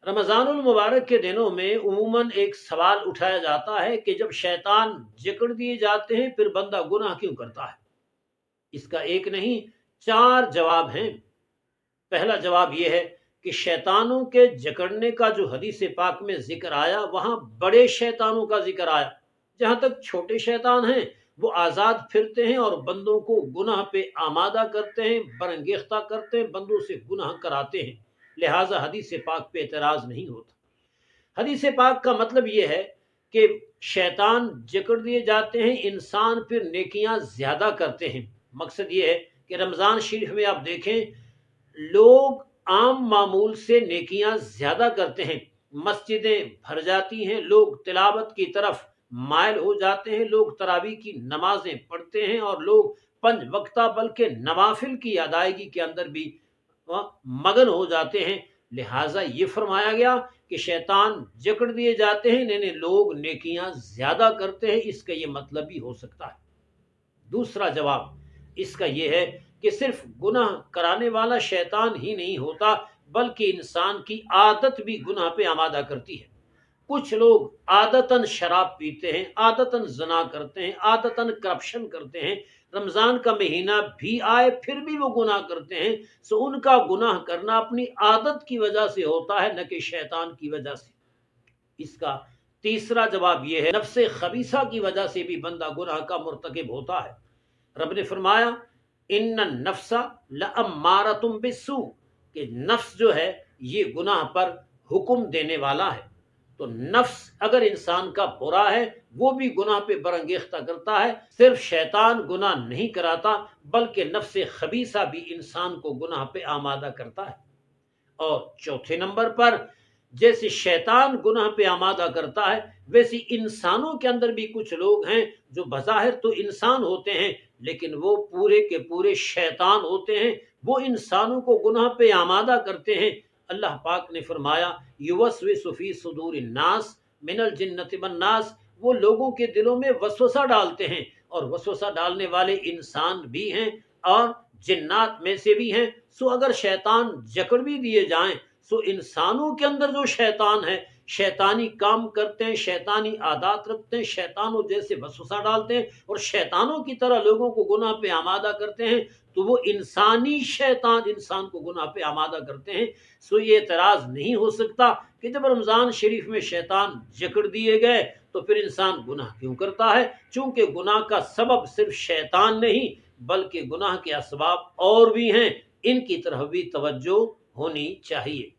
रमज़ानुल मुबारक के दिनों में उमूमन एक सवाल उठाया जाता है कि जब शैतान जकड़ दिए जाते हैं फिर बंदा गुनाह क्यों करता है। इसका एक नहीं, चार जवाब हैं। पहला जवाब यह है कि शैतानों के जकड़ने का जो हदीस पाक में जिक्र आया वहां बड़े शैतानों का जिक्र आया। जहां तक छोटे शैतान हैं वो आज़ाद फिरते हैं और बंदों को गुनाह पे आमादा करते हैं, बरंगेख्ता करते हैं, बंदों से गुनाह कराते हैं। लिहाजा हदीस पाक पे एतराज़ नहीं होता। हदीस पाक का मतलब यह है कि शैतान जकड़ दिए जाते हैं, इंसान फिर नेकियां ज्यादा करते हैं। मकसद यह है कि रमज़ान शरीफ में आप देखें, लोग आम मामूल से नेकियां ज्यादा करते हैं, मस्जिदें भर जाती हैं, लोग तिलावत की तरफ मायल हो जाते हैं, लोग तरावी की नमाजें पढ़ते हैं और लोग पंज वक्ता बल्कि नवाफिल की अदायगी के अंदर भी मगन हो जाते हैं। लिहाजा ये फरमाया गया कि शैतान जकड़ दिए जाते हैं, यानी लोग नेकियां ज्यादा करते हैं। इसका ये मतलब भी हो सकता है। दूसरा जवाब इसका यह है कि सिर्फ गुनाह कराने वाला शैतान ही नहीं होता, बल्कि इंसान की आदत भी गुनाह पे आमादा करती है। कुछ लोग आदतन शराब पीते हैं, आदतन जना करते हैं, आदतन करप्शन करते हैं। रमज़ान का महीना भी आए फिर भी वो गुनाह करते हैं। सो उनका गुनाह करना अपनी आदत की वजह से होता है, न कि शैतान की वजह से। इसका तीसरा जवाब यह है, नफ्से खबीसा की वजह से भी बंदा गुनाह का मुर्तकिब होता है। रब ने फरमाया, इन्न नफ्सा लअम्मारतुम बिस्सू, कि नफ्स जो है ये गुनाह पर हुक्म देने वाला है। तो नफ्स अगर इंसान का बुरा है वो भी गुनाह पे बरंगेख्ता करता है। सिर्फ शैतान गुनाह नहीं कराता, बल्कि नफ्स खबीसा भी इंसान को गुनाह पे आमादा करता है। और चौथे नंबर पर, जैसे शैतान गुनाह पे आमादा करता है, वैसे इंसानों के अंदर भी कुछ लोग हैं जो बज़ाहिर तो इंसान होते हैं लेकिन वो पूरे के पूरे शैतान होते हैं। वो इंसानों को गुनाह पे आमादा करते हैं। अल्लाह पाक ने फरमाया, युवस्विसु फी सुदूरिन नास मिनल जिन्नति वन नास, वो लोगों के दिलों में वसवसा डालते हैं, और वसवसा डालने वाले इंसान भी हैं और जिन्नात में से भी हैं। सो अगर शैतान जकड़ भी दिए जाएं, सो इंसानों के अंदर जो शैतान है, शैतानी काम करते हैं, शैतानी आदात रखते हैं, शैतानों जैसे वसवसा डालते हैं और शैतानों की तरह लोगों को गुनाह पे आमादा करते हैं, तो वो इंसानी शैतान इंसान को गुनाह पे आमादा करते हैं। सो ये एतराज़ नहीं हो सकता कि जब रमज़ान शरीफ में शैतान जकड़ दिए गए तो फिर इंसान गुनाह क्यों करता है। चूंकि गुनाह का सबब सिर्फ शैतान नहीं, बल्कि गुनाह के असबाब और भी हैं, इनकी तरफ भी तवज्जो होनी चाहिए।